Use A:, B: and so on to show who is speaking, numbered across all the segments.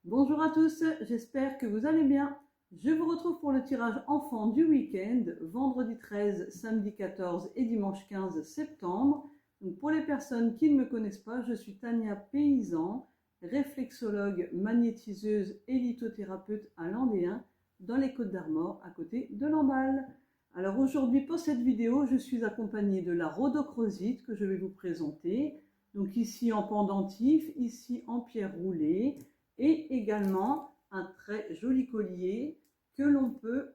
A: Bonjour à tous, j'espère que vous allez bien. Je vous retrouve pour le tirage enfant du week-end, vendredi 13, samedi 14 et dimanche 15 septembre. Donc pour les personnes qui ne me connaissent pas, je suis Tania Paysan, réflexologue, magnétiseuse et lithothérapeute à Landéen, dans les Côtes-d'Armor, à côté de Lamballe. Alors aujourd'hui, pour cette vidéo, je suis accompagnée de la rhodochrosite que je vais vous présenter. Donc ici en pendentif, ici en pierre roulée, et également un très joli collier que l'on peut,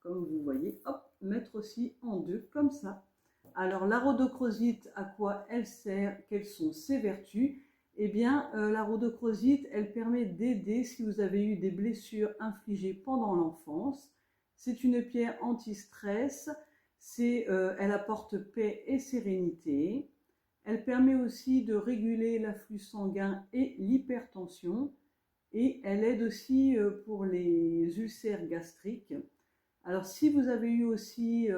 A: comme vous voyez, hop, mettre aussi en deux comme ça. Alors la rhodochrosite, à quoi elle sert? Quelles sont ses vertus? Eh bien, la rhodochrosite, elle permet d'aider si vous avez eu des blessures infligées pendant l'enfance. C'est une pierre anti-stress, elle apporte paix et sérénité. Elle permet aussi de réguler l'afflux sanguin et l'hypertension. Et elle aide aussi pour les ulcères gastriques. Alors si vous avez eu aussi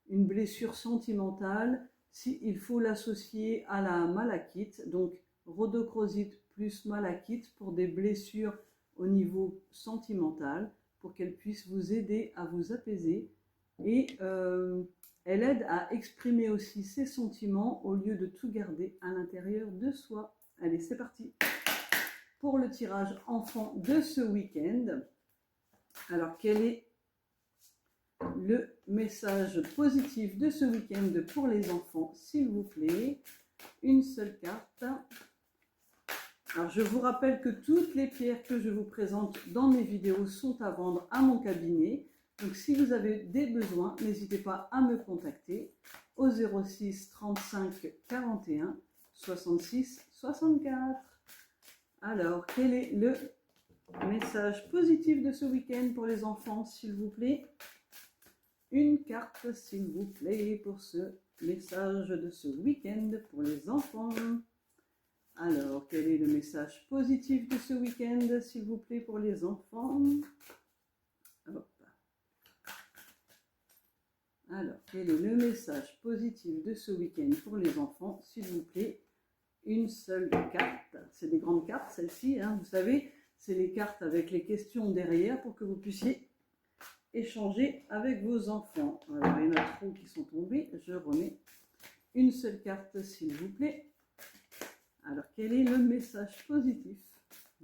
A: une blessure sentimentale, il faut l'associer à la malachite, donc rhodochrosite plus malachite pour des blessures au niveau sentimental, pour qu'elle puisse vous aider à vous apaiser. Et elle aide à exprimer aussi ses sentiments au lieu de tout garder à l'intérieur de soi. Allez, c'est parti pour le tirage enfant de ce week-end. Alors, quel est le message positif de ce week-end pour les enfants, s'il vous plaît? Une seule carte. Alors, je vous rappelle que toutes les pierres que je vous présente dans mes vidéos sont à vendre à mon cabinet. Donc, si vous avez des besoins, n'hésitez pas à me contacter au 06 35 41 66 64. Alors, quel est le message positif de ce week-end pour les enfants, s'il vous plaît? Une carte, s'il vous plaît, pour ce message de ce week-end pour les enfants. Alors, quel est le message positif de ce week-end, s'il vous plaît, pour les enfants? Hop. Alors, quel est le message positif de ce week-end pour les enfants, s'il vous plaît? Une seule carte. C'est des grandes cartes, celles-ci, hein, vous savez, c'est les cartes avec les questions derrière pour que vous puissiez échanger avec vos enfants. Alors, il y en a trop qui sont tombés. Je remets une seule carte, s'il vous plaît. Alors, quel est le message positif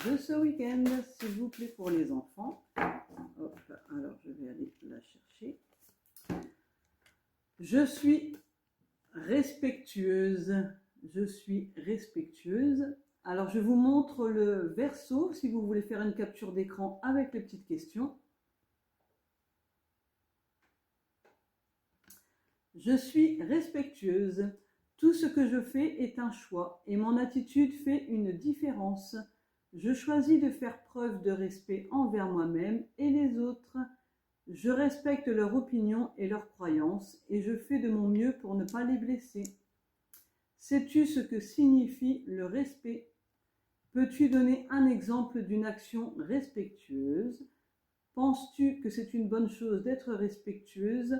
A: de ce week-end, s'il vous plaît, pour les enfants? Hop, alors je vais aller la chercher. Je suis respectueuse. Je suis respectueuse. Alors, je vous montre le verso si vous voulez faire une capture d'écran avec les petites questions. Je suis respectueuse. Tout ce que je fais est un choix et mon attitude fait une différence. Je choisis de faire preuve de respect envers moi-même et les autres. Je respecte leur opinion et leurs croyances et je fais de mon mieux pour ne pas les blesser. Sais-tu ce que signifie le respect? Peux-tu donner un exemple d'une action respectueuse? Penses-tu que c'est une bonne chose d'être respectueuse?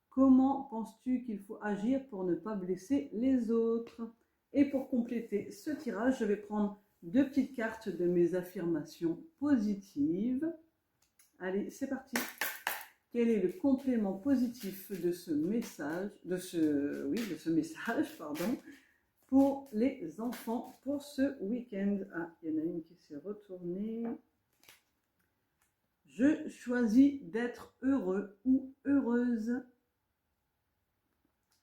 A: Comment penses-tu qu'il faut agir pour ne pas blesser les autres? Et pour compléter ce tirage, je vais prendre deux petites cartes de mes affirmations positives. Allez, c'est parti. Quel est le complément positif de ce message, de ce message, pardon, pour les enfants pour ce week-end? Ah, il y en a une qui s'est retournée. Je choisis d'être heureux ou heureuse.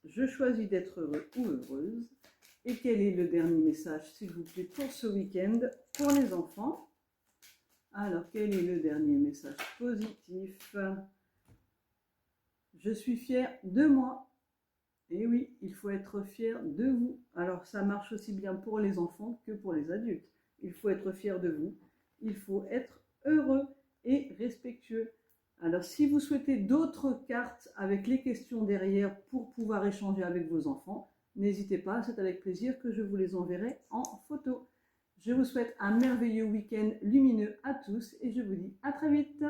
A: Je choisis d'être heureux ou heureuse. Et quel est le dernier message, s'il vous plaît, pour ce week-end pour les enfants? Alors, quel est le dernier message positif? Je suis fière de moi. Et oui, il faut être fier de vous. Alors, ça marche aussi bien pour les enfants que pour les adultes. Il faut être fier de vous. Il faut être heureux et respectueux. Alors, si vous souhaitez d'autres cartes avec les questions derrière pour pouvoir échanger avec vos enfants, n'hésitez pas, c'est avec plaisir que je vous les enverrai en photo. Je vous souhaite un merveilleux week-end lumineux à tous et je vous dis à très vite.